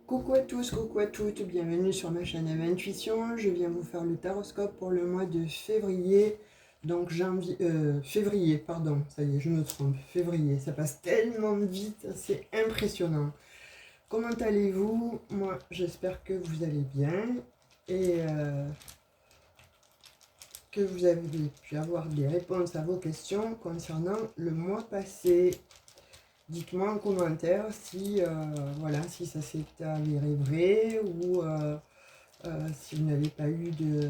Coucou à tous, coucou à toutes, bienvenue sur ma chaîne M Intuition. Je viens vous faire le taroscope pour le mois de février. Donc février, pardon, ça y est, je me trompe. Février, ça passe tellement vite, c'est impressionnant. Comment allez-vous? Moi, j'espère que vous allez bien et que vous avez pu avoir des réponses à vos questions concernant le mois passé. Dites-moi en commentaire si, voilà, si ça s'est avéré vrai ou si vous n'avez pas eu de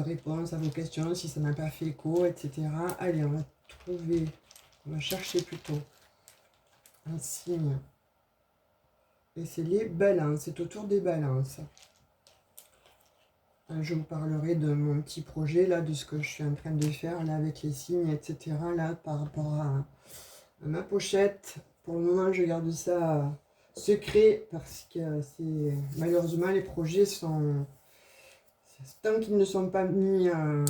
réponse à vos questions, si ça n'a pas fait écho, etc. Allez, on va chercher plutôt un signe. Et c'est les balances, c'est autour des balances. Je vous parlerai de mon petit projet, là, de ce que je suis en train de faire, là, avec les signes, etc., là, par rapport à ma pochette. Pour le moment, je garde ça secret parce que c'est malheureusement les projets sont, tant qu'ils ne sont pas mis au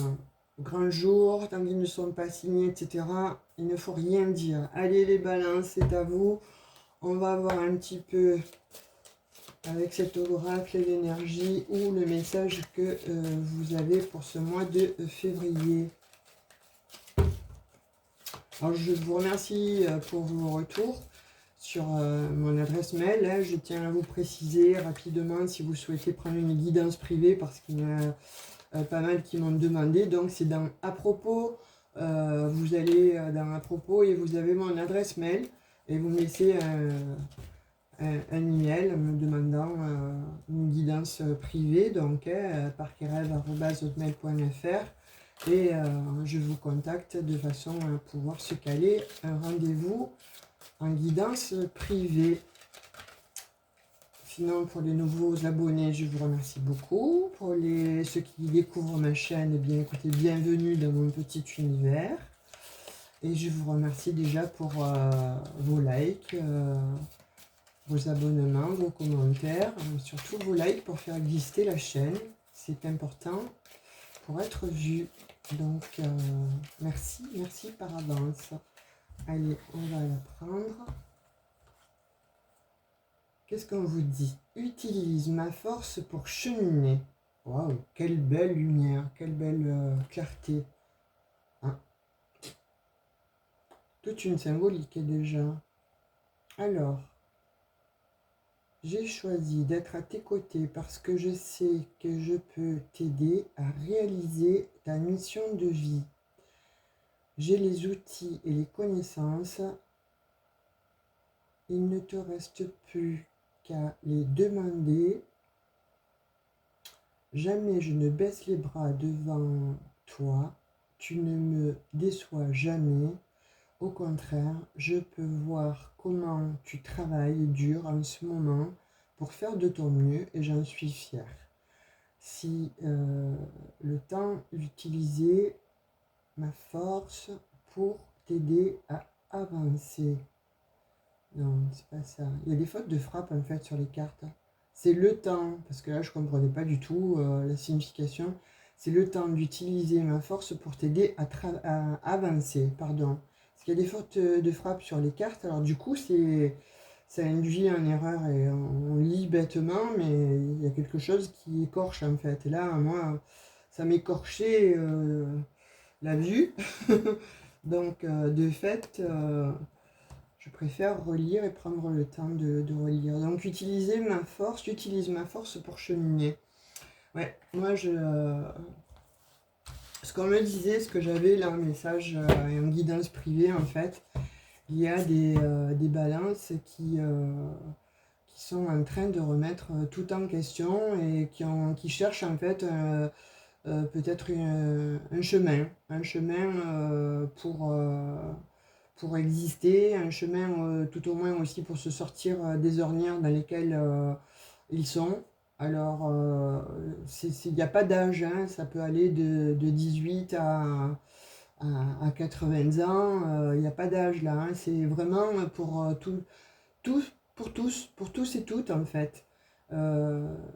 grand jour, tant qu'ils ne sont pas signés, etc., il ne faut rien dire. Allez les balances, c'est à vous. On va voir un petit peu avec cet oracle l'énergie ou le message que vous avez pour ce mois de février. Alors je vous remercie pour vos retours sur mon adresse mail. Hein. Je tiens à vous préciser rapidement si vous souhaitez prendre une guidance privée parce qu'il y en a pas mal qui m'ont demandé. Donc c'est dans à propos, vous allez dans à propos et vous avez mon adresse mail et vous me laissez un email me demandant une guidance privée, donc parkerel@hotmail.fr. Et je vous contacte de façon à pouvoir se caler un rendez-vous en guidance privée. Sinon, pour les nouveaux abonnés, je vous remercie beaucoup. Pour ceux qui découvrent ma chaîne, eh bien, écoutez, bienvenue dans mon petit univers. Et je vous remercie déjà pour vos likes, vos abonnements, vos commentaires, surtout vos likes pour faire exister la chaîne. C'est important pour être vu. Donc, merci par avance. Allez, on va la prendre. Qu'est-ce qu'on vous dit? Utilise ma force pour cheminer. Waouh, quelle belle lumière, quelle belle clarté. Hein, toute une symbolique déjà. Alors, j'ai choisi d'être à tes côtés parce que je sais que je peux t'aider à réaliser ta mission de vie. J'ai les outils et les connaissances. Il ne te reste plus qu'à les demander. Jamais je ne baisse les bras devant toi. Tu ne me déçois jamais. Au contraire, je peux voir comment tu travailles dur en ce moment pour faire de ton mieux et j'en suis fière. Si le temps d'utiliser ma force pour t'aider à avancer. Non, c'est pas ça. Il y a des fautes de frappe en fait sur les cartes. C'est le temps, parce que là je comprenais pas du tout la signification. C'est le temps d'utiliser ma force pour t'aider à avancer, pardon. Parce qu'il y a des fautes de frappe sur les cartes, alors du coup ça induit en erreur et on lit bêtement, mais il y a quelque chose qui écorche en fait. Et là, moi, ça m'écorchait la vue. Donc de fait... je préfère relire et prendre le temps de relire. Donc, utilise ma force pour cheminer. Ouais, moi, ce qu'on me disait, ce que j'avais là, un message et en guidance privée, en fait, il y a des balances qui sont en train de remettre tout en question et qui cherchent, en fait, peut-être un chemin. Un chemin pour exister, un chemin tout au moins aussi pour se sortir des ornières dans lesquelles ils sont. Alors, il n'y a pas d'âge, hein, ça peut aller de 18 à 80 ans, il n'y a pas d'âge là, hein, c'est vraiment pour pour tous et toutes en fait. Il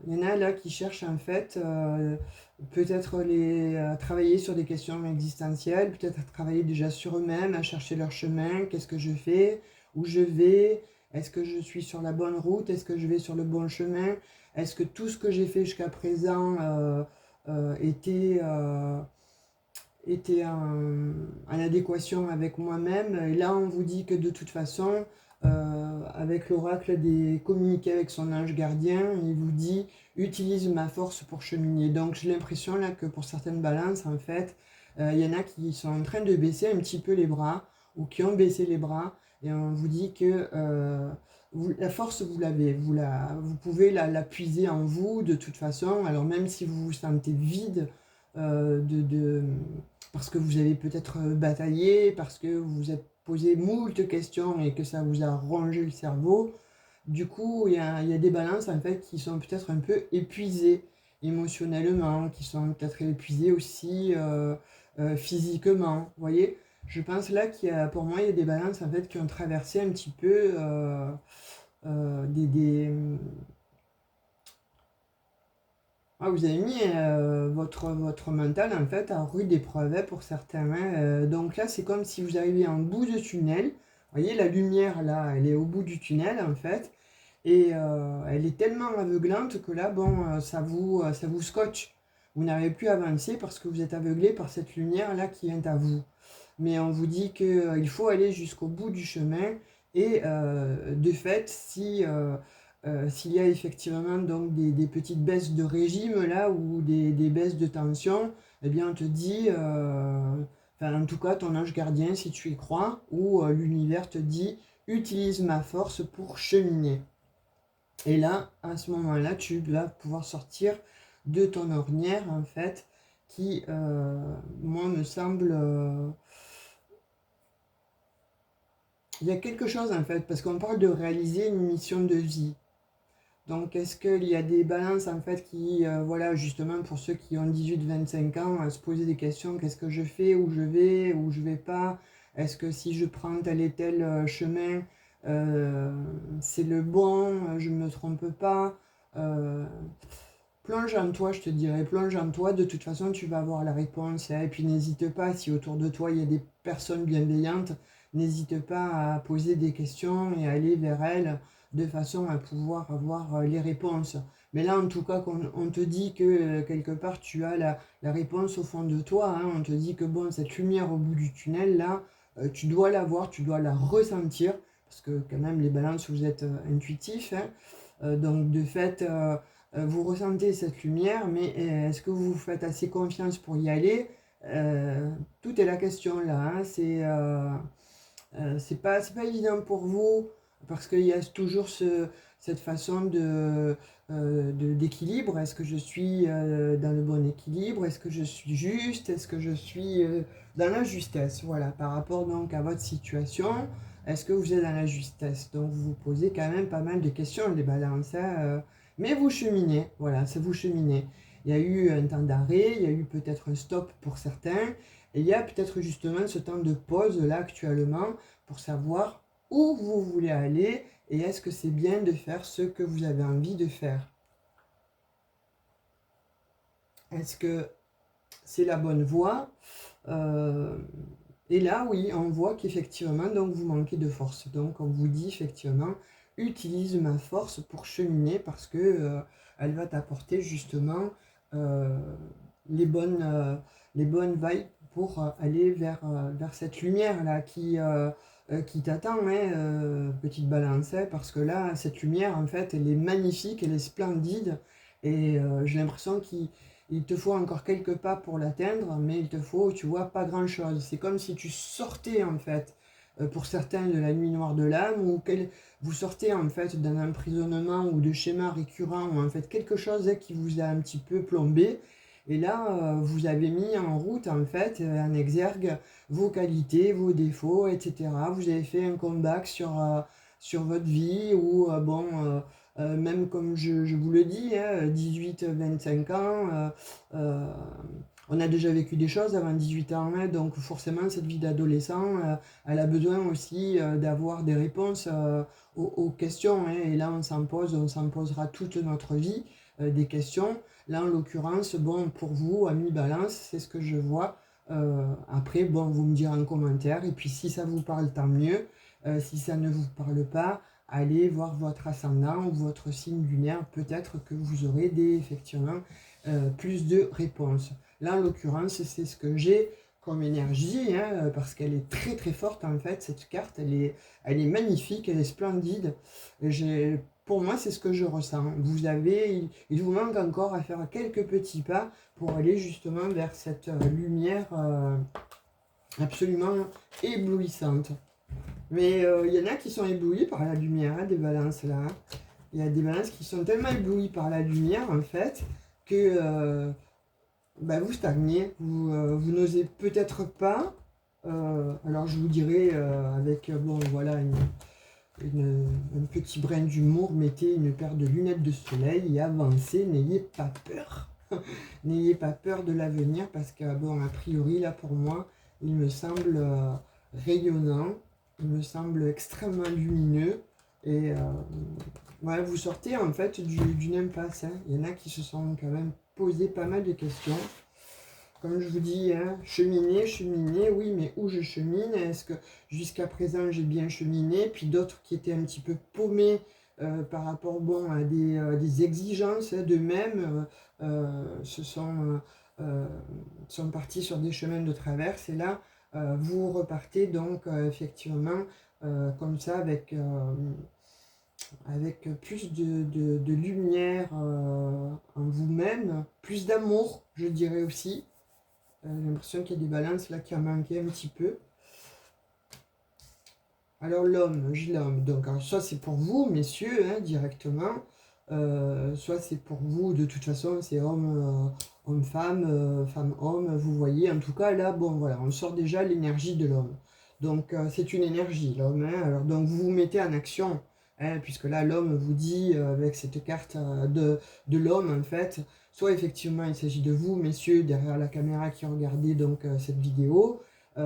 y en a là qui cherchent en fait peut-être à travailler sur des questions existentielles, peut-être à travailler déjà sur eux-mêmes, à chercher leur chemin, qu'est-ce que je fais, où je vais, Est-ce que je suis sur la bonne route? Est-ce que je vais sur le bon chemin? Est-ce que tout ce que j'ai fait jusqu'à présent était en adéquation avec moi-même? Et là, on vous dit que de toute façon, avec l'oracle des communiquer avec son ange gardien, il vous dit utilise ma force pour cheminer. Donc j'ai l'impression là que pour certaines balances, en fait, il y en a qui sont en train de baisser un petit peu les bras ou qui ont baissé les bras et on vous dit que la force, vous l'avez, vous pouvez la puiser en vous de toute façon. Alors même si vous vous sentez vide, parce que vous avez peut-être bataillé, parce que vous vous êtes posé moult questions et que ça vous a rongé le cerveau. Du coup, il y a des balances en fait qui sont peut-être un peu épuisées émotionnellement, qui sont peut-être épuisées aussi physiquement. Vous voyez, je pense là pour moi, il y a des balances en fait qui ont traversé un petit peu des, ah, vous avez mis votre mental en fait à rude épreuve hein, pour certains. Hein. Donc là, c'est comme si vous arriviez en bout de tunnel. Vous voyez, la lumière là, elle est au bout du tunnel en fait. Et elle est tellement aveuglante que là, bon, ça vous scotche. Vous n'arrivez plus à avancer parce que vous êtes aveuglé par cette lumière là qui vient à vous. Mais on vous dit qu'il faut aller jusqu'au bout du chemin. Et de fait, s'il y a effectivement donc des petites baisses de régime là ou des baisses de tension, eh bien on te dit, enfin en tout cas ton ange gardien si tu y crois, ou l'univers te dit utilise ma force pour cheminer. Et là, à ce moment-là, tu vas pouvoir sortir de ton ornière en fait, qui moi me semble il y a quelque chose en fait, parce qu'on parle de réaliser une mission de vie. Donc, est-ce qu'il y a des balances en fait qui, voilà, justement pour ceux qui ont 18-25 ans, à se poser des questions, qu'est-ce que je fais, où je vais pas, est-ce que si je prends tel et tel chemin, c'est le bon, je ne me trompe pas. euh, Plonge en toi, je te dirais, plonge en toi, de toute façon tu vas avoir la réponse. Hein. Et puis n'hésite pas, si autour de toi il y a des personnes bienveillantes, n'hésite pas à poser des questions et à aller vers elles de façon à pouvoir avoir les réponses. Mais là en tout cas, on te dit que quelque part tu as la réponse au fond de toi. Hein. On te dit que bon, cette lumière au bout du tunnel, là, tu dois la voir, tu dois la ressentir. Parce que quand même les balances, vous êtes intuitifs. Hein. Donc de fait... vous ressentez cette lumière, mais est-ce que vous vous faites assez confiance pour y aller? Tout est la question là. Hein. C'est pas évident pour vous parce qu'il y a toujours cette façon d'équilibre. Est-ce que je suis dans le bon équilibre? Est-ce que je suis juste? Est-ce que je suis dans la justesse? Voilà, par rapport donc à votre situation, est-ce que vous êtes dans la justesse? Donc vous vous posez quand même pas mal de questions, les balances. Hein, mais vous cheminez, voilà, c'est vous cheminez. Il y a eu un temps d'arrêt, il y a eu peut-être un stop pour certains, et il y a peut-être justement ce temps de pause là actuellement pour savoir où vous voulez aller et est-ce que c'est bien de faire ce que vous avez envie de faire. Est-ce que c'est la bonne voie? Et là, oui, on voit qu'effectivement, donc vous manquez de force. Donc on vous dit effectivement, utilise ma force pour cheminer parce que elle va t'apporter justement euh, les bonnes, euh, les bonnes vibes pour aller vers cette lumière-là qui t'attend, hein, petite balance, hein, parce que là, cette lumière, en fait, elle est magnifique, elle est splendide, et j'ai l'impression qu'il te faut encore quelques pas pour l'atteindre, mais il te faut, tu vois, pas grand-chose. C'est comme si tu sortais, en fait, pour certains, de la nuit noire de l'âme, ou vous sortez, en fait, d'un emprisonnement ou de schéma récurrent, ou en fait quelque chose hein, qui vous a un petit peu plombé, et là, vous avez mis en route, en fait, en exergue, vos qualités, vos défauts, etc. Vous avez fait un comeback sur votre vie, ou bon, même comme je vous le dis, hein, 18-25 ans, euh, on a déjà vécu des choses avant 18 ans, hein, donc forcément cette vie d'adolescent, elle a besoin aussi d'avoir des réponses aux questions, hein, et là on s'en posera toute notre vie des questions. Là, en l'occurrence, bon, pour vous, amis Balance, c'est ce que je vois. Après, bon, vous me direz en commentaire. Et puis, si ça vous parle, tant mieux. Si ça ne vous parle pas, allez voir votre ascendant ou votre signe lunaire, peut-être que vous aurez effectivement plus de réponses. Là, en l'occurrence, c'est ce que j'ai comme énergie, hein, parce qu'elle est très très forte en fait, cette carte, elle est magnifique, elle est splendide. Pour moi, c'est ce que je ressens. Il vous manque encore à faire quelques petits pas pour aller justement vers cette lumière absolument éblouissante. Mais il y en a qui sont éblouis par la lumière, hein, des balances là. Il y a des balances qui sont tellement éblouis par la lumière en fait que vous stagnez, vous n'osez peut-être pas. Alors je vous dirais avec bon voilà un petit brin d'humour, mettez une paire de lunettes de soleil et avancez, n'ayez pas peur. N'ayez pas peur de l'avenir parce que bon a priori là pour moi il me semble rayonnant, il me semble extrêmement lumineux et ouais, vous sortez en fait d'une impasse, hein. Il y en a qui se sont quand même posé pas mal de questions. Comme je vous dis, hein, cheminer, oui, mais où je chemine? Est-ce que jusqu'à présent j'ai bien cheminé? Puis d'autres qui étaient un petit peu paumés par rapport bon, à des exigences hein, d'eux-mêmes sont partis sur des chemins de traverse. Et là, vous repartez donc effectivement comme ça avec plus de lumière en vous-même, plus d'amour, je dirais aussi. J'ai l'impression qu'il y a des balances là qui en manquaient un petit peu. Alors j'ai l'homme. Donc alors, soit c'est pour vous, messieurs, hein, directement. Soit c'est pour vous, de toute façon, c'est homme-femme, femme-homme, vous voyez. En tout cas, là, bon, voilà, on sort déjà l'énergie de l'homme. Donc, c'est une énergie, l'homme. Hein. Alors, donc, vous vous mettez en action, hein, puisque là, l'homme vous dit, avec cette carte de l'homme, en fait, soit effectivement, il s'agit de vous, messieurs, derrière la caméra qui regardez donc cette vidéo,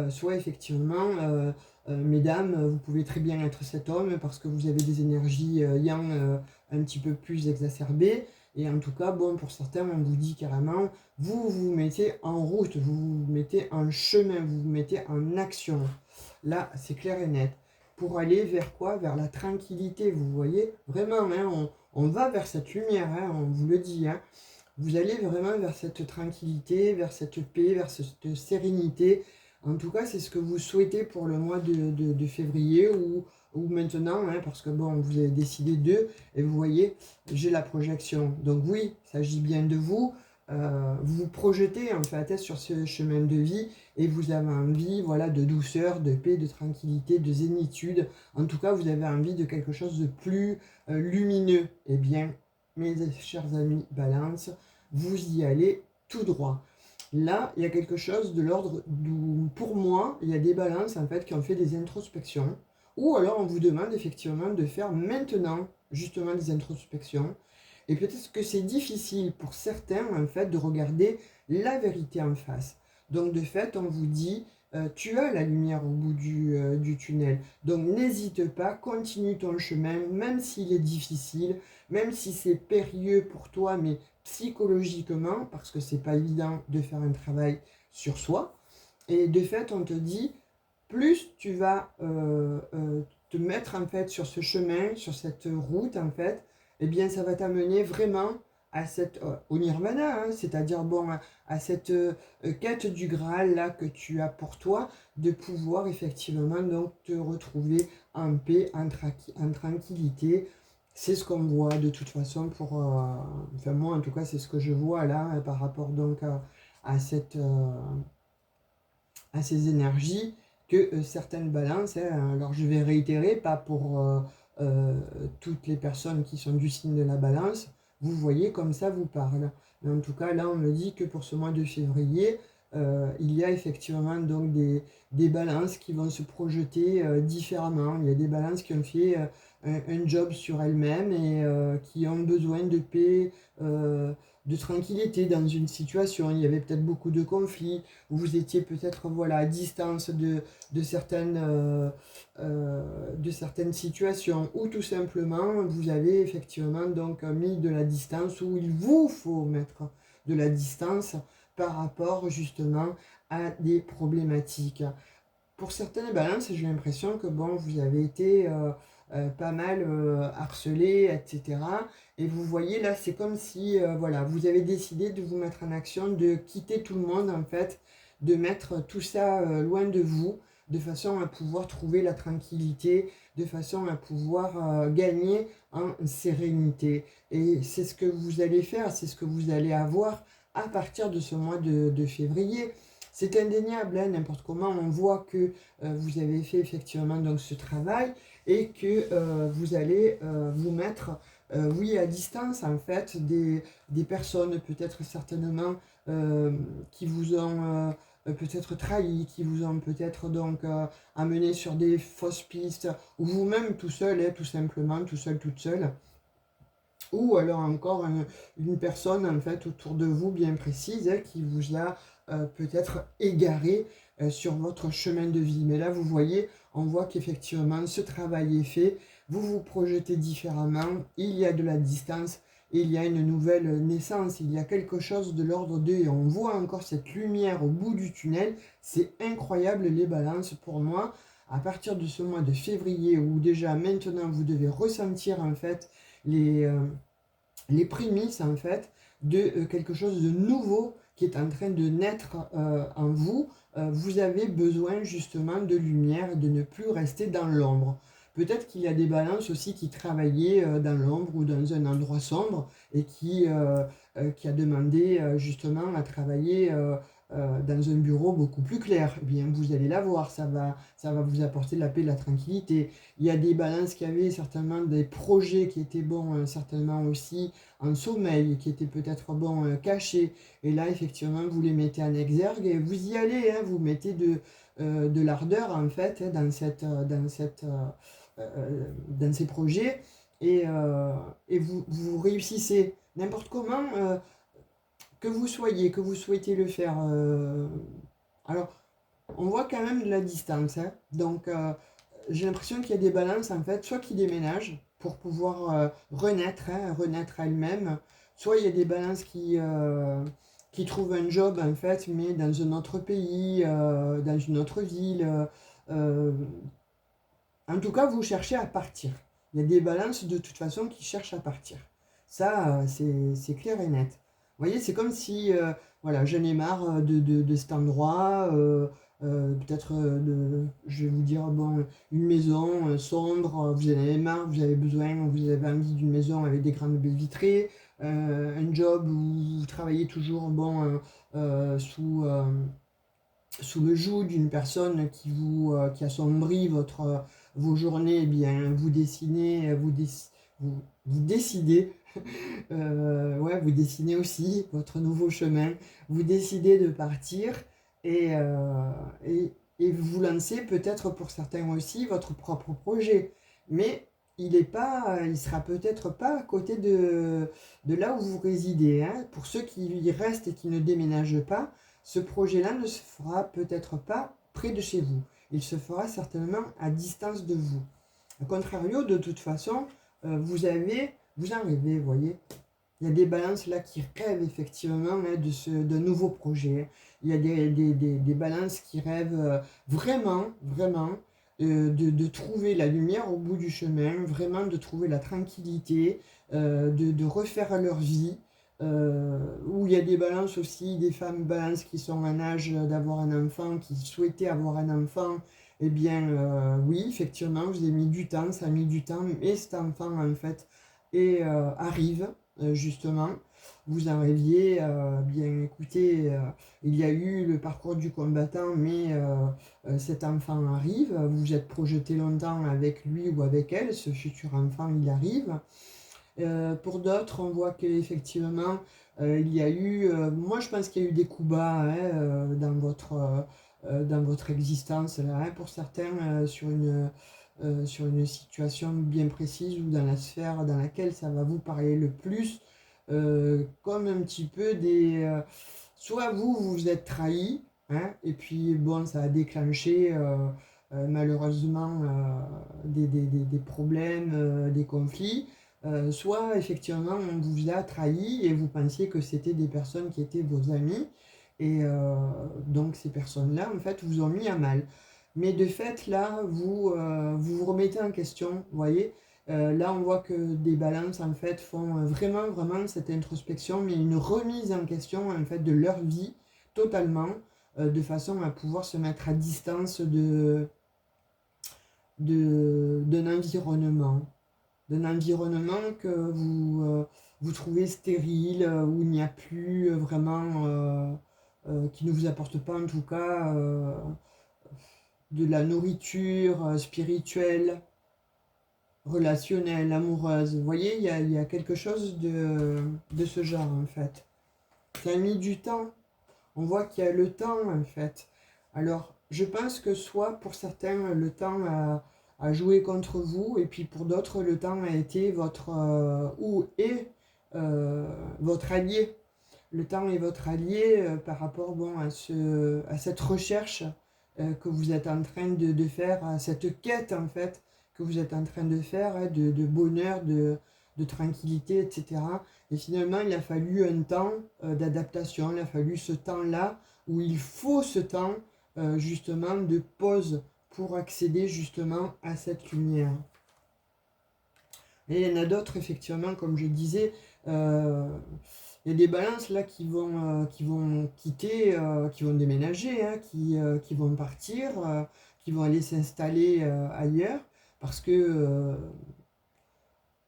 soit effectivement... mesdames, vous pouvez très bien être cet homme parce que vous avez des énergies yang un petit peu plus exacerbées. Et en tout cas, bon, pour certains, on vous dit carrément, vous vous mettez en route, vous vous mettez en chemin, vous vous mettez en action. Là, c'est clair et net. Pour aller vers quoi? Vers la tranquillité, vous voyez. Vraiment, hein, on va vers cette lumière, hein, on vous le dit. Hein. Vous allez vraiment vers cette tranquillité, vers cette paix, vers cette sérénité. En tout cas, c'est ce que vous souhaitez pour le mois de février ou maintenant, hein, parce que bon, vous avez décidé d'eux, et vous voyez, j'ai la projection. Donc oui, il s'agit bien de vous. Vous vous projetez en fait sur ce chemin de vie et vous avez envie voilà, de douceur, de paix, de tranquillité, de zénitude. En tout cas, vous avez envie de quelque chose de plus lumineux. Eh bien, mes chers amis Balance, vous y allez tout droit. Là, il y a quelque chose de l'ordre d'où, pour moi, il y a des balances en fait qui ont fait des introspections. Ou alors on vous demande effectivement de faire maintenant justement des introspections. Et peut-être que c'est difficile pour certains en fait de regarder la vérité en face. Donc de fait, on vous dit, tu as la lumière au bout du tunnel. Donc n'hésite pas, continue ton chemin, même s'il est difficile, même si c'est périlleux pour toi, mais psychologiquement, parce que c'est pas évident de faire un travail sur soi. Et de fait, on te dit, plus tu vas te mettre en fait sur ce chemin, sur cette route en fait, eh bien ça va t'amener vraiment à cette au nirvana, hein, c'est-à-dire bon à cette quête du Graal là que tu as pour toi, de pouvoir effectivement donc te retrouver en paix, en tranquillité. C'est ce qu'on voit de toute façon pour enfin moi en tout cas c'est ce que je vois là par rapport donc à à ces énergies que certaines balances, hein, alors je vais réitérer, pas pour toutes les personnes qui sont du signe de la balance, vous voyez comme ça vous parle. Mais en tout cas là on me dit que pour ce mois de février, il y a effectivement donc des balances qui vont se projeter différemment. Il y a des balances qui ont fait un job sur elles-mêmes et qui ont besoin de paix, de tranquillité dans une situation. Il y avait peut-être beaucoup de conflits, vous étiez peut-être voilà, à distance de certaines situations, ou tout simplement vous avez effectivement donc mis de la distance, où il vous faut mettre de la distance par rapport justement à des problématiques. Pour certaines balances, j'ai l'impression que bon, vous avez été pas mal harcelé, etc. Et vous voyez là, c'est comme si voilà, vous avez décidé de vous mettre en action, de quitter tout le monde en fait, de mettre tout ça loin de vous, de façon à pouvoir trouver la tranquillité, de façon à pouvoir gagner en sérénité. Et c'est ce que vous allez faire, c'est ce que vous allez avoir à partir de ce mois de février. C'est indéniable, hein, n'importe comment, on voit que vous avez fait effectivement donc, ce travail et que vous allez vous mettre, oui, à distance en fait, des personnes peut-être certainement qui vous ont peut-être trahi, qui vous ont peut-être donc amené sur des fausses pistes, ou vous-même tout seul, hein, tout simplement, tout seul, toute seule. Ou alors encore une personne en fait autour de vous bien précise qui vous a peut-être égaré sur votre chemin de vie. Mais là vous voyez, on voit qu'effectivement ce travail est fait, vous vous projetez différemment, il y a de la distance, il y a une nouvelle naissance, il y a quelque chose de l'ordre de... Et on voit encore cette lumière au bout du tunnel, c'est incroyable les balances pour moi. À partir de ce mois de février où déjà maintenant vous devez ressentir en fait les, les prémices en fait de quelque chose de nouveau qui est en train de naître en vous, vous avez besoin justement de lumière et de ne plus rester dans l'ombre. Peut-être qu'il y a des balances aussi qui travaillaient dans l'ombre ou dans un endroit sombre et qui a demandé justement à travailler dans un bureau beaucoup plus clair. Eh bien, vous allez la voir, ça va vous apporter de la paix, de la tranquillité. Il y a des balances qui avaient certainement des projets qui étaient bons, certainement aussi en sommeil, qui étaient peut-être bons cachés. Et là, effectivement, vous les mettez en exergue et vous y allez, hein, vous mettez de l'ardeur en fait hein, dans ces projets et vous réussissez n'importe comment. Que vous soyez, que vous souhaitez le faire. Alors, on voit quand même de la distance. Hein. Donc, j'ai l'impression qu'il y a des balances, en fait, soit qui déménagent pour pouvoir renaître, hein, renaître elle-même, soit il y a des balances qui trouvent un job, en fait, mais dans un autre pays, dans une autre ville. Euh, en tout cas, vous cherchez à partir. Il y a des balances, de toute façon, qui cherchent à partir. Ça, c'est clair et net. Vous voyez, c'est comme si, voilà, j'en ai marre de cet endroit, peut-être, je vais vous dire, bon, une maison sombre, vous en avez marre, vous avez besoin, vous avez envie d'une maison avec des grandes baies vitrées, un job où vous travaillez toujours, bon, sous le joug d'une personne qui assombrit vos journées, eh bien, vous dessinez, vous décidez ouais, vous dessinez aussi votre nouveau chemin, vous décidez de partir et, euh, et, et vous lancez peut-être pour certains aussi votre propre projet. Mais il sera peut-être pas à côté de là où vous résidez. Hein. Pour ceux qui y restent et qui ne déménagent pas, ce projet-là ne se fera peut-être pas près de chez vous. Il se fera certainement à distance de vous. A contrario, de toute façon, vous en rêvez, vous voyez. Il y a des balances là qui rêvent effectivement hein, d'un nouveau projet. Il y a des balances qui rêvent vraiment, vraiment de trouver la lumière au bout du chemin, vraiment de trouver la tranquillité, de refaire leur vie. Où il y a des balances aussi, des femmes balances qui sont en âge d'avoir un enfant, qui souhaitaient avoir un enfant. Eh bien, oui, effectivement, vous avez mis du temps, ça a mis du temps, mais cet enfant, en fait, arrive justement. Vous en rêviez, bien écoutez, il y a eu le parcours du combattant, mais cet enfant arrive, vous vous êtes projeté longtemps avec lui ou avec elle, ce futur enfant, il arrive. Pour d'autres, on voit qu'effectivement, il y a eu, moi je pense qu'il y a eu des coups bas hein, dans votre existence, là, hein, pour certains, sur une situation bien précise ou dans la sphère dans laquelle ça va vous parler le plus, comme un petit peu soit vous vous êtes trahi, hein, et puis bon, ça a déclenché malheureusement des problèmes, des conflits, soit effectivement on vous a trahi et vous pensiez que c'était des personnes qui étaient vos amis, et donc ces personnes-là en fait vous ont mis à mal. Mais de fait, là, vous remettez en question, vous voyez. Là, on voit que des balances, en fait, font vraiment, vraiment cette introspection, mais une remise en question, en fait, de leur vie, totalement, de façon à pouvoir se mettre à distance d'un environnement. D'un environnement que vous trouvez stérile, où il n'y a plus vraiment, qui ne vous apporte pas, en tout cas, de la nourriture spirituelle, relationnelle, amoureuse. Vous voyez, il y a quelque chose de ce genre, en fait. Ça a mis du temps. On voit qu'il y a le temps, en fait. Alors, je pense que soit pour certains, le temps a joué contre vous, et puis pour d'autres, le temps a été votre ou est votre allié. Le temps est votre allié par rapport bon, à cette recherche que vous êtes en train de faire, à cette quête en fait que vous êtes en train de faire, hein, de bonheur, de tranquillité, etc. Et finalement, il a fallu un temps d'adaptation, il a fallu ce temps-là, où il faut ce temps justement de pause pour accéder justement à cette lumière. Et il y en a d'autres, effectivement, comme je disais, il y a des balances là qui vont quitter, qui vont déménager, hein, qui vont partir, qui vont aller s'installer ailleurs, parce que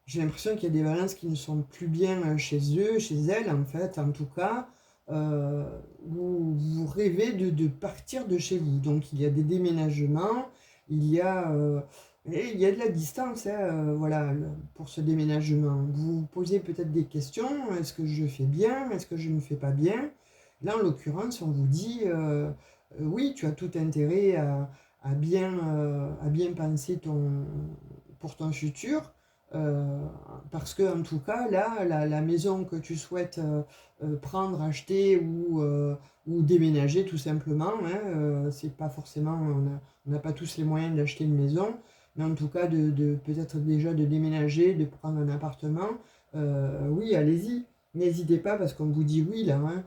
j'ai l'impression qu'il y a des balances qui ne sont plus bien chez eux, chez elles en fait, en tout cas. Vous rêvez de partir de chez vous. Donc il y a des déménagements, il y a, et il y a de la distance hein, voilà, pour ce déménagement. Vous vous posez peut-être des questions, est-ce que je fais bien, est-ce que je ne fais pas bien? Là en l'occurrence on vous dit, oui tu as tout intérêt à bien penser pour ton futur. Parce que en tout cas là la maison que tu souhaites prendre, acheter ou déménager tout simplement, hein, c'est pas forcément on n'a pas tous les moyens d'acheter une maison, mais en tout cas de peut-être déjà de déménager, de prendre un appartement, oui allez-y, n'hésitez pas parce qu'on vous dit oui là, hein.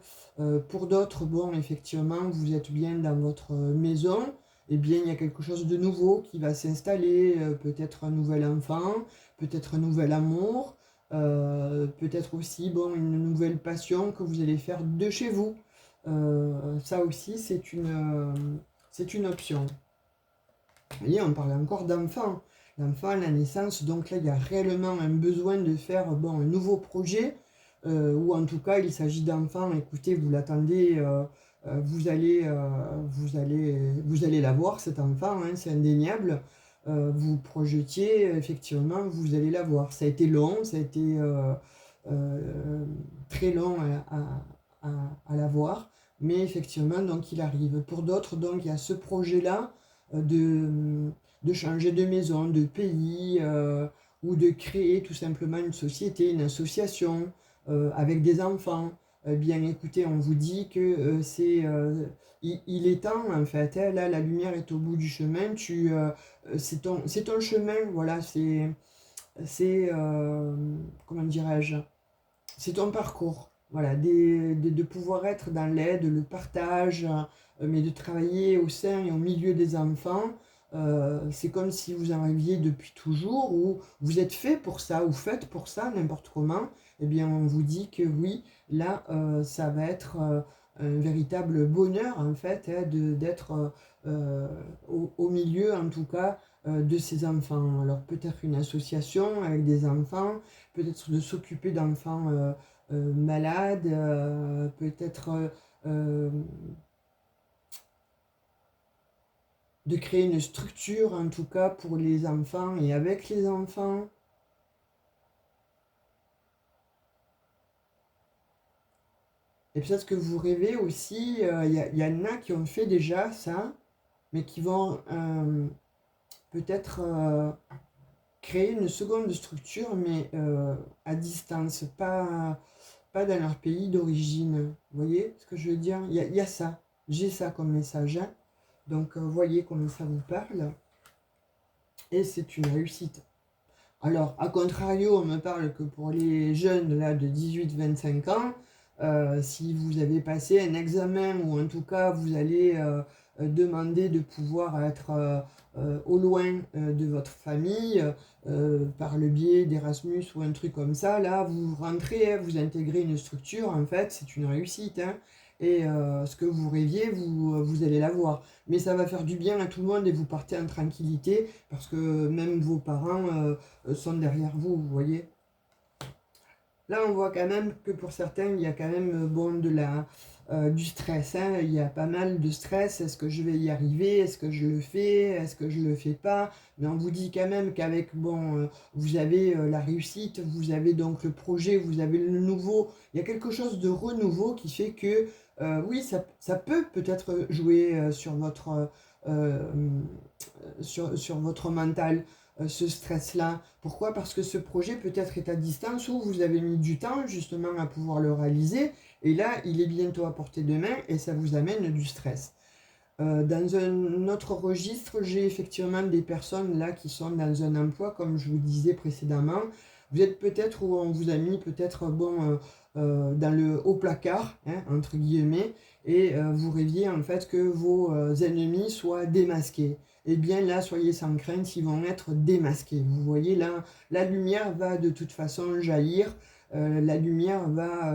Pour d'autres bon effectivement vous êtes bien dans votre maison, et bien il y a quelque chose de nouveau qui va s'installer, peut-être un nouvel enfant, peut-être un nouvel amour, peut-être aussi bon, une nouvelle passion que vous allez faire de chez vous. Ça aussi, c'est une option. Vous voyez, on parle encore d'enfant. L'enfant, la naissance, donc là, il y a réellement un besoin de faire bon, un nouveau projet, ou en tout cas, il s'agit d'enfants. Écoutez, vous l'attendez, vous allez l'avoir, cet enfant, hein, c'est indéniable. Vous projetiez, effectivement, vous allez l'avoir. Ça a été long, ça a été très long à l'avoir, mais effectivement, donc il arrive. Pour d'autres, donc il y a ce projet-là de changer de maison, de pays, ou de créer tout simplement une société, une association avec des enfants. Bien écoutez, on vous dit que il est temps en fait, hein, là la lumière est au bout du chemin, c'est ton chemin, voilà, comment dirais-je, c'est ton parcours, voilà, de pouvoir être dans l'aide, le partage, mais de travailler au sein et au milieu des enfants, c'est comme si vous en rêviez depuis toujours, ou vous êtes fait pour ça, ou faites pour ça, n'importe comment, eh bien on vous dit que oui, là, ça va être un véritable bonheur, en fait, hein, d'être au milieu, en tout cas, de ces enfants. Alors peut-être une association avec des enfants, peut-être de s'occuper d'enfants malades, peut-être de créer une structure en tout cas pour les enfants et avec les enfants. Et peut-être que vous rêvez aussi, y en a qui ont fait déjà ça, mais qui vont peut-être créer une seconde structure, mais à distance, pas dans leur pays d'origine. Vous voyez ce que je veux dire? Il y a ça. J'ai ça comme message, hein. Donc, voyez comment ça vous parle. Et c'est une réussite. Alors, à contrario, on me parle que pour les jeunes là, de 18-25 ans, si vous avez passé un examen ou en tout cas vous allez demander de pouvoir être au loin de votre famille par le biais d'Erasmus ou un truc comme ça. Là, vous rentrez, hein, vous intégrez une structure, en fait, c'est une réussite. Hein, et ce que vous rêviez, vous allez l'avoir. Mais ça va faire du bien à tout le monde et vous partez en tranquillité parce que même vos parents sont derrière vous, vous voyez. Là, on voit quand même que pour certains, il y a quand même bon, du stress. Hein. Il y a pas mal de stress. Est-ce que je vais y arriver? Est-ce que je le fais? Est-ce que je le fais pas? Mais on vous dit quand même qu'avec, bon, vous avez la réussite, vous avez donc le projet, vous avez le nouveau. Il y a quelque chose de renouveau qui fait que, oui, ça peut peut-être jouer euh, sur votre mental, ce stress-là. Pourquoi? Parce que ce projet peut-être est à distance ou vous avez mis du temps justement à pouvoir le réaliser et là, il est bientôt à portée de main et ça vous amène du stress. Dans un autre registre, j'ai effectivement des personnes là qui sont dans un emploi, comme je vous disais précédemment. Vous êtes peut-être, ou on vous a mis peut-être bon, dans le haut placard, hein, entre guillemets, et vous rêviez en fait que vos ennemis soient démasqués. Eh bien là, soyez sans crainte, ils vont être démasqués. Vous voyez là, la lumière va de toute façon jaillir, la lumière va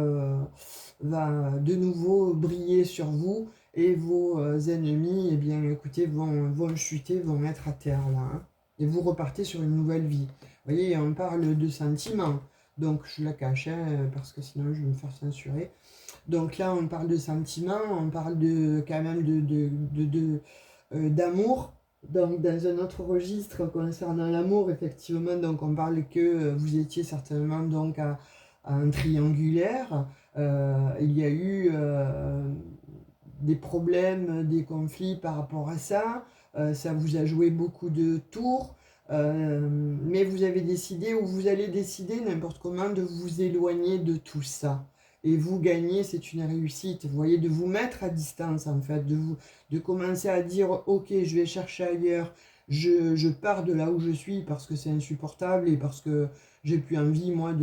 de nouveau briller sur vous et vos ennemis, eh bien, écoutez, vont chuter, vont être à terre là. Hein, et vous repartez sur une nouvelle vie. Vous voyez, on parle de sentiments. Donc, je la cache, hein, parce que sinon je vais me faire censurer. Donc là, on parle de sentiments, on parle de quand même d'amour. Donc, dans un autre registre concernant l'amour, effectivement, donc on parle que vous étiez certainement donc à un triangulaire. Il y a eu des problèmes, des conflits par rapport à ça. Ça vous a joué beaucoup de tours. Mais vous avez décidé, ou vous allez décider n'importe comment, de vous éloigner de tout ça. Et vous gagnez, c'est une réussite. Vous voyez, de vous mettre à distance, en fait, de commencer à dire, ok, je vais chercher ailleurs, je pars de là où je suis parce que c'est insupportable et parce que j'ai plus envie, moi,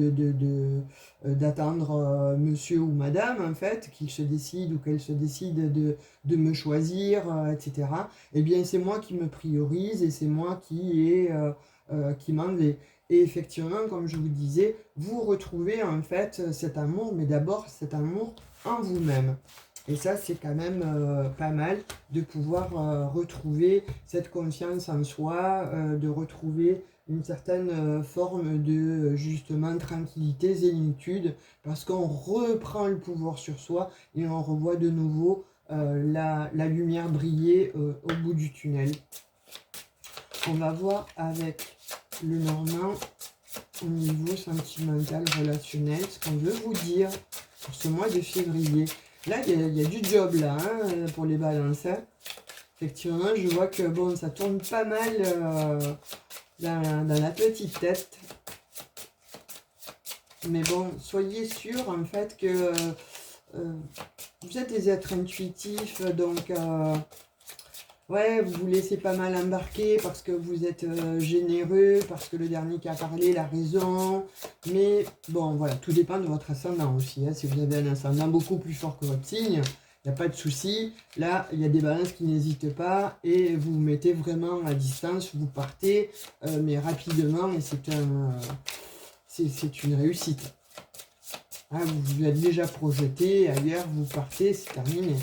d'attendre monsieur ou madame, en fait, qu'il se décide ou qu'elle se décide de me choisir, etc. Eh bien, c'est moi qui me priorise et c'est moi qui m'en vais. Et effectivement, comme je vous disais, vous retrouvez en fait cet amour, mais d'abord cet amour en vous-même. Et ça, c'est quand même pas mal de pouvoir retrouver cette confiance en soi, de retrouver une certaine forme de justement tranquillité, zénitude, parce qu'on reprend le pouvoir sur soi et on revoit de nouveau la lumière briller au bout du tunnel. On va voir avec le normand au niveau sentimental, relationnel, ce qu'on veut vous dire pour ce mois de février. Là, il y a du job là, hein, pour les balances. Hein. Effectivement, je vois que bon, ça tourne pas mal dans la petite tête. Mais bon, soyez sûr en fait que vous êtes des êtres intuitifs, donc ouais, vous vous laissez pas mal embarquer parce que vous êtes généreux, parce que le dernier qui a parlé, il a raison. Mais bon, voilà, tout dépend de votre ascendant aussi. Hein. Si vous avez un ascendant beaucoup plus fort que votre signe, il n'y a pas de souci. Là, il y a des balances qui n'hésitent pas et vous vous mettez vraiment à distance, vous partez, mais rapidement et c'est une réussite. Hein, vous vous êtes déjà projeté, ailleurs vous partez, c'est terminé.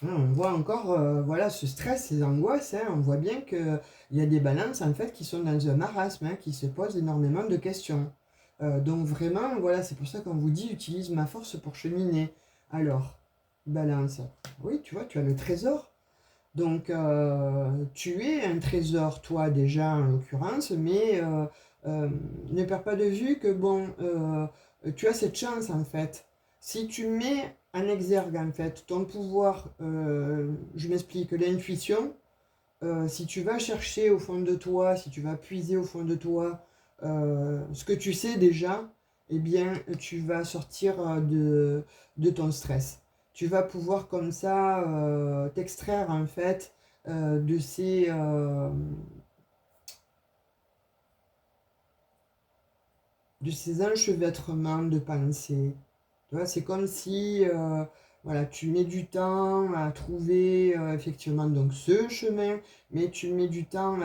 On voit encore voilà, ce stress, ces angoisses. Hein, on voit bien qu'il y a des balances en fait qui sont dans un marasme, hein, qui se posent énormément de questions. Donc vraiment, voilà, c'est pour ça qu'on vous dit utilise ma force pour cheminer. Alors, balance. Oui, tu vois, tu as le trésor. Donc, tu es un trésor, toi déjà en l'occurrence, mais ne perds pas de vue que bon, tu as cette chance en fait. Si tu mets en exergue en fait ton pouvoir, je m'explique, l'intuition, si tu vas chercher au fond de toi, si tu vas puiser au fond de toi ce que tu sais déjà, eh bien tu vas sortir de ton stress. Tu vas pouvoir comme ça t'extraire en fait de ces enchevêtrements de pensée, Tu vois, c'est comme si voilà, tu mets du temps à trouver effectivement donc ce chemin, mais tu mets du temps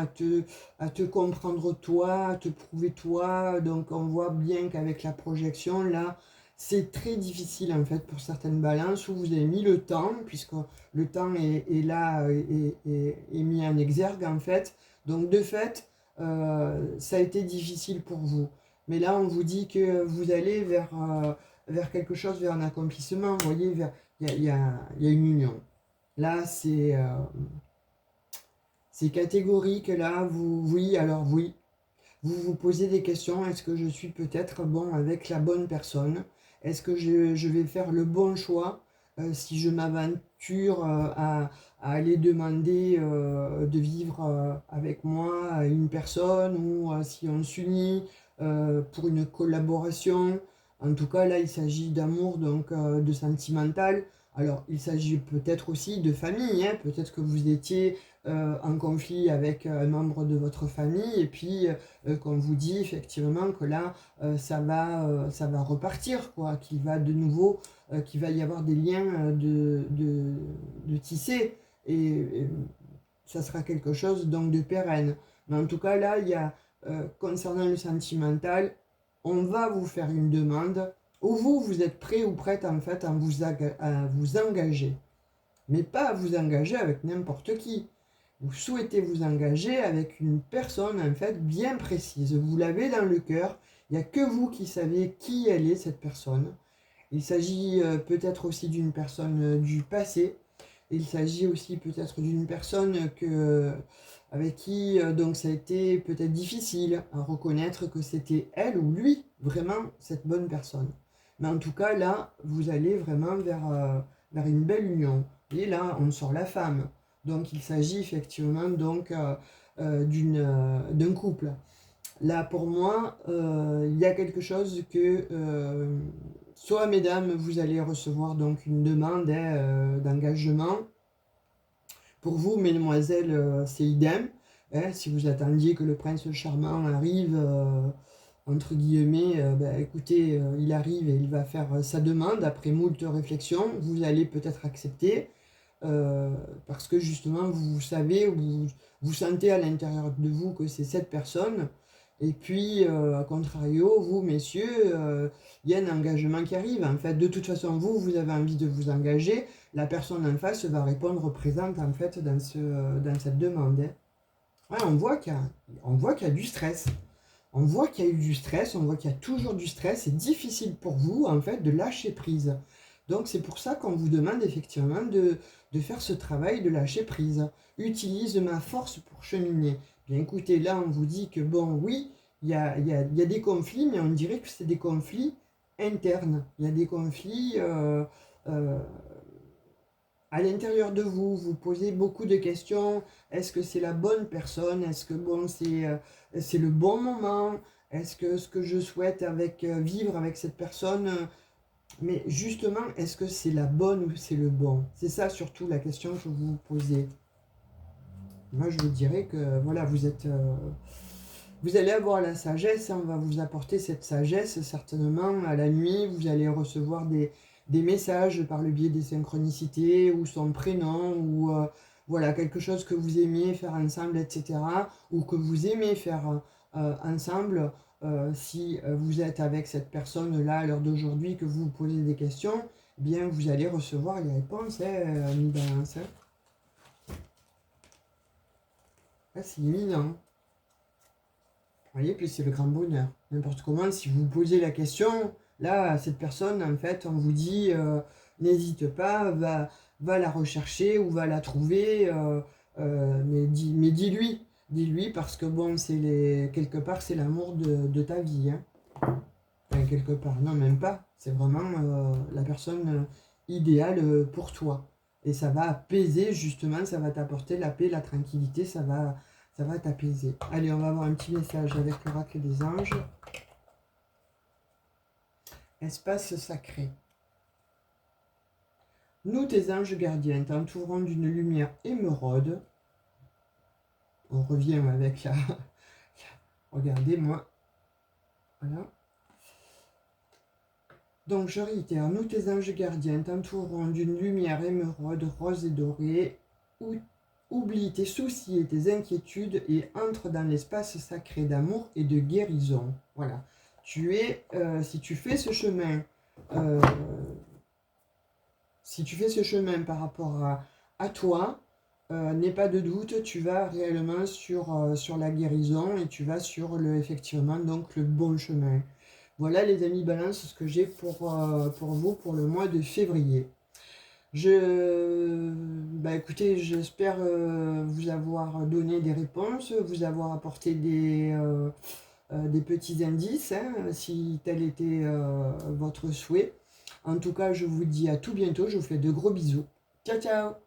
à te comprendre toi, à te prouver toi. Donc on voit bien qu'avec la projection, là, c'est très difficile en fait pour certaines balances où vous avez mis le temps, puisque le temps est là, est mis en exergue en fait. Donc de fait, ça a été difficile pour vous. Mais là, on vous dit que vous allez vers quelque chose, vers un accomplissement, vous voyez, il y a une union. Là, c'est catégorique, là, oui, alors oui, vous vous posez des questions, est-ce que je suis peut-être bon avec la bonne personne? Est-ce que je vais faire le bon choix si je m'aventure à aller demander de vivre avec moi à une personne ou si on s'unit pour une collaboration? En tout cas, là, il s'agit d'amour, donc de sentimental. Alors, il s'agit peut-être aussi de famille, hein. Peut-être que vous étiez en conflit avec un membre de votre famille et puis qu'on vous dit effectivement que là, ça va repartir, quoi, qu'il va de nouveau, qu'il va y avoir des liens de tisser et ça sera quelque chose donc de pérenne. Mais en tout cas, là, il y a, concernant le sentimental, on va vous faire une demande où vous êtes prêt ou prête en fait à vous engager. Mais pas à vous engager avec n'importe qui. Vous souhaitez vous engager avec une personne en fait bien précise. Vous l'avez dans le cœur. Il n'y a que vous qui savez qui elle est, cette personne. Il s'agit peut-être aussi d'une personne du passé. Il s'agit aussi peut-être d'une personne avec qui donc ça a été peut-être difficile à reconnaître que c'était elle ou lui vraiment cette bonne personne. Mais en tout cas là, vous allez vraiment vers une belle union. Et là, on sort la femme. Donc il s'agit effectivement donc d'un couple. Là, pour moi, il y a quelque chose que, soit mesdames, vous allez recevoir donc une demande hein, d'engagement. Pour vous, mesdemoiselles, c'est idem. Hein, si vous attendiez que le prince charmant arrive, entre guillemets, ben, écoutez, il arrive et il va faire sa demande après moult réflexions. Vous allez peut-être accepter parce que justement, vous savez, vous sentez à l'intérieur de vous que c'est cette personne. Et puis, à contrario, vous, messieurs, il y a un engagement qui arrive. En fait, de toute façon, vous avez envie de vous engager. La personne en face va répondre présente, en fait, dans cette demande. Hein. Ouais, on voit qu'il y a du stress. On voit qu'il y a eu du stress, on voit qu'il y a toujours du stress. C'est difficile pour vous, en fait, de lâcher prise. Donc, c'est pour ça qu'on vous demande effectivement de faire ce travail de lâcher prise. Utilise ma force pour cheminer. Bien écoutez, là, on vous dit que, bon, oui, il y a des conflits, mais on dirait que c'est des conflits internes. Il y a des conflits euh, à l'intérieur de vous. Vous posez beaucoup de questions. Est-ce que c'est la bonne personne? Est-ce que bon, c'est le bon moment? Est-ce que ce que je souhaite avec vivre avec cette personne, mais justement, est-ce que c'est la bonne ou c'est le bon? C'est ça surtout la question que vous vous posez. Moi, je vous dirais que voilà, vous allez avoir la sagesse, hein, on va vous apporter cette sagesse certainement à la nuit. Vous allez recevoir des messages par le biais des synchronicités ou son prénom ou voilà quelque chose que vous aimiez faire ensemble, etc. Ou que vous aimez faire ensemble. Si vous êtes avec cette personne-là à l'heure d'aujourd'hui, que vous vous posez des questions, eh bien vous allez recevoir les réponses, hein, mis balance. Hein. Ah, c'est imminent. Vous voyez, puis c'est le grand bonheur. N'importe comment, si vous posez la question, là, cette personne, en fait, on vous dit, n'hésite pas, va la rechercher ou va la trouver, mais dis-lui. Dis-lui parce que, bon, quelque part, c'est l'amour de ta vie. Hein. Enfin, quelque part, non, même pas. C'est vraiment la personne idéale pour toi. Et ça va apaiser, justement, ça va t'apporter la paix, la tranquillité, ça va t'apaiser. Allez, on va avoir un petit message avec l'oracle des anges. Espace sacré. Nous, tes anges gardiens, t'entourons d'une lumière émeraude. On revient avec la... Regardez-moi. Voilà. Donc je réitère, nous tes anges gardiens t'entoureront d'une lumière émeraude, rose et dorée. Oublie tes soucis et tes inquiétudes et entre dans l'espace sacré d'amour et de guérison. Voilà. Si tu fais ce chemin, euh, si tu fais ce chemin par rapport à toi, n'aie pas de doute, tu vas réellement sur la guérison et tu vas sur effectivement donc le bon chemin. Voilà les amis balance ce que j'ai pour vous pour le mois de février. Écoutez, j'espère vous avoir donné des réponses, vous avoir apporté des petits indices, hein, si tel était votre souhait. En tout cas, je vous dis à tout bientôt, je vous fais de gros bisous. Ciao, ciao!